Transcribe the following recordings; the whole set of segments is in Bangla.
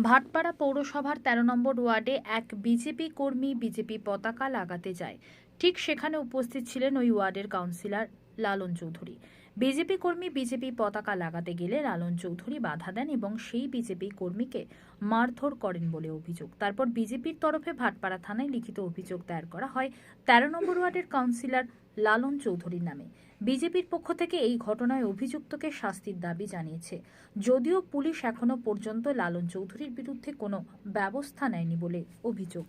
ভাটপাড়া পৌরসভার ১৩ নম্বর ওয়ার্ডে এক বিজেপি কর্মী বিজেপি পতাকা লাগাতে যায়। ঠিক সেখানে উপস্থিত ছিলেন ওই ওয়ার্ডের কাউন্সিলর লালন চৌধুরী। বিজেপি কর্মী বিজেপি পতাকা লাগাতে গেলে লালন চৌধুরী বাধা দেন এবং সেই বিজেপি কর্মীকে মারধর করেন বলে অভিযোগ। তারপর বিজেপির তরফে ভাটপাড়া থানায় লিখিত অভিযোগ দায়ের করা হয় ১৩ নম্বর ওয়ার্ডের কাউন্সিলর লালন চৌধুরীর নামে। বিজেপির পক্ষ থেকে এই ঘটনায় অভিযুক্তকে শাস্তির দাবি জানিয়েছে, যদিও পুলিশ এখনো পর্যন্ত লালন চৌধুরীর বিরুদ্ধে কোনো ব্যবস্থা নেয়নি বলে অভিযোগ।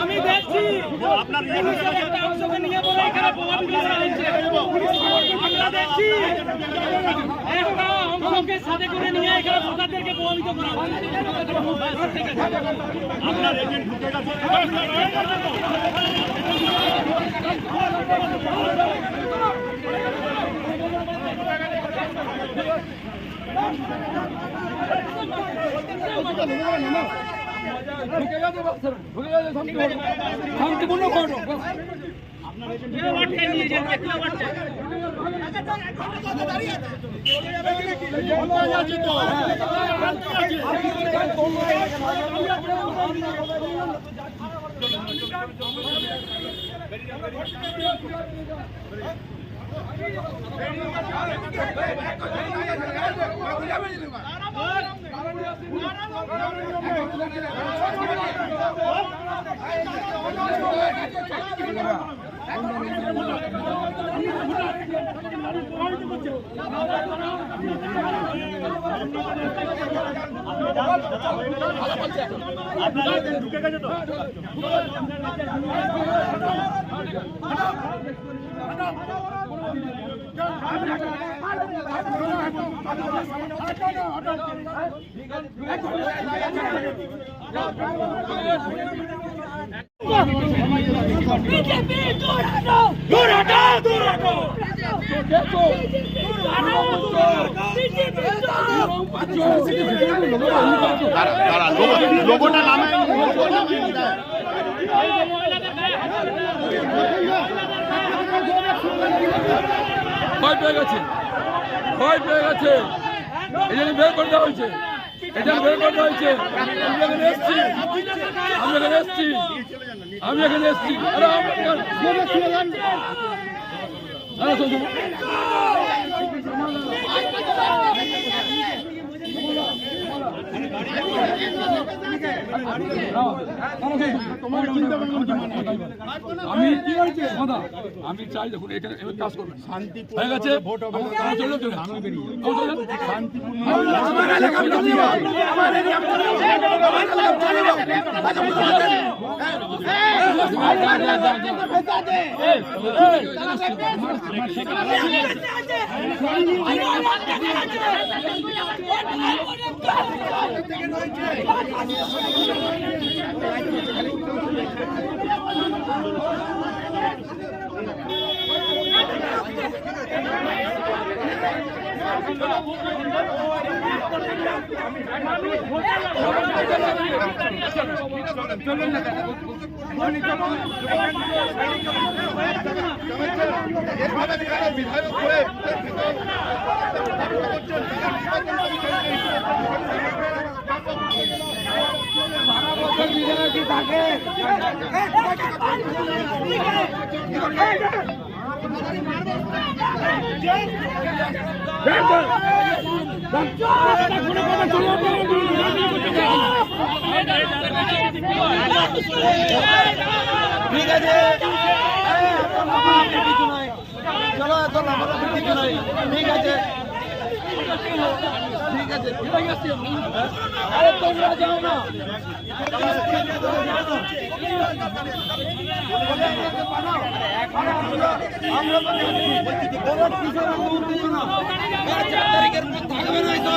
আমি দেখছি আপনার একটা অংশকে নিয়ে বলে এখানে প্রভাবিত করা হচ্ছে। আমরা দেখছি একটা অংশকে সাথে করে নিয়ে এখানে ভোটারদেরকে প্রভাবিত করা হচ্ছে। আপনার এজেন্ট ঢুকে গেছে। শান্তিপূর্ণ আপনার ঢুকে গেছে তো লোগোটা নামে ভয় পেয়ে গেছে, ভয় পেয়ে গেছে, এই জন্য বের করতে হয়েছে, এই জন্য বের করতে হয়েছে। আমি এখানে এসছি, আমি এখানে এসছি, আমি এখানে এসছি। আমি চাই দেখুন এখানে কাজ করবেন, শান্তি হয়ে গেছে, ভোট হবে, বিধায়ক করে ঠিক আছে, চলো চলো ঠিক আছে। ঠিক আছে ঠিক আছে আরে তোমরা যাও না আমরা তো 4 তারিখের পর থাকবে না তো